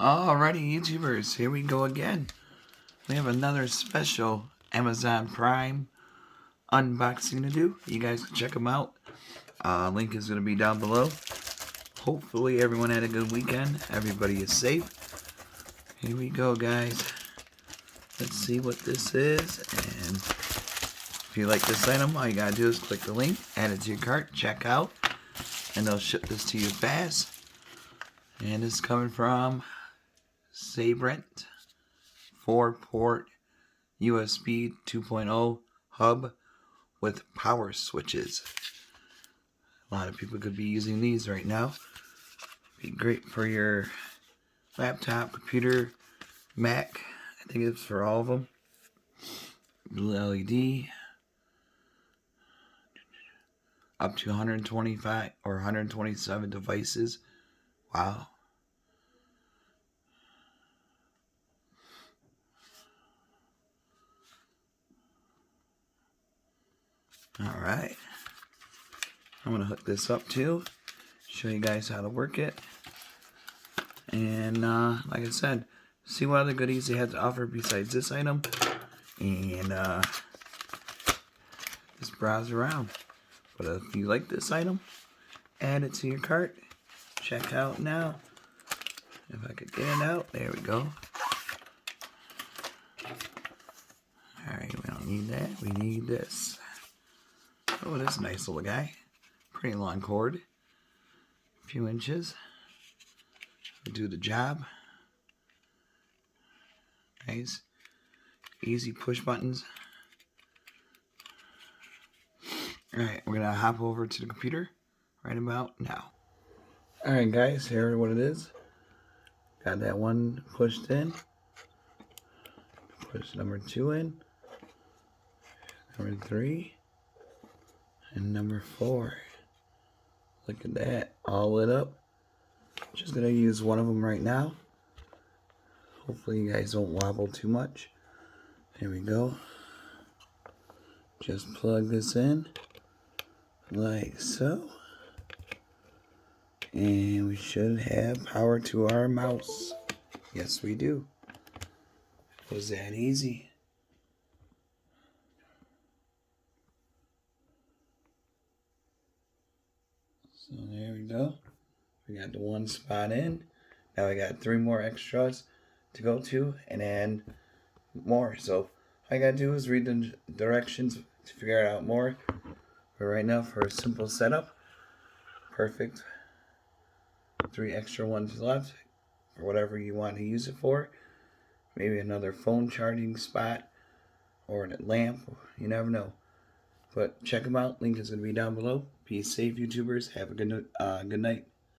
Alrighty, YouTubers, here we go again. We have another special Amazon Prime unboxing to do. You guys can check them out. Link is going to be down below. Hopefully everyone had a good weekend. Everybody is safe. Here we go, guys. Let's see what this is. And if you like this item, all you got to do is click the link, add it to your cart, check out, and they'll ship this to you fast. And it's coming from Sabrent 4-port USB 2.0 hub with power switches. A lot of people could be using these right now. Be great for your laptop, computer, Mac. I think it's for all of them. Blue LED. Up to 125 or 127 devices. Wow. Alright. I'm going to hook this up too. Show you guys how to work it. And like I said, see what other goodies they have to offer besides this item. And just browse around. But if you like this item, add it to your cart. Check out now. If I could get it out. There we go. Alright, we don't need that. We need this. Oh, this nice little guy. Pretty long cord. A few inches. Will do the job. Nice. Easy push buttons. Alright, we're going to hop over to the computer right about now. Alright guys, here's what it is. Got that one pushed in. Push number 2 in. Number 3. And number 4. Look at that, all lit up. Just gonna use one of them right now. Hopefully you guys don't wobble too much. There we go. Just plug this in like so. And we should have power to our mouse. Yes, we do. Was that easy? So there we go. We got the one spot in. Now we got 3 more extras to go to and add more. So all I gotta do is read the directions to figure it out more. But right now, for a simple setup, perfect. 3 extra ones left for whatever you want to use it for. Maybe another phone charging spot or a lamp. You never know. But check them out. Link is going to be down below. Be safe, YouTubers. Have a good night.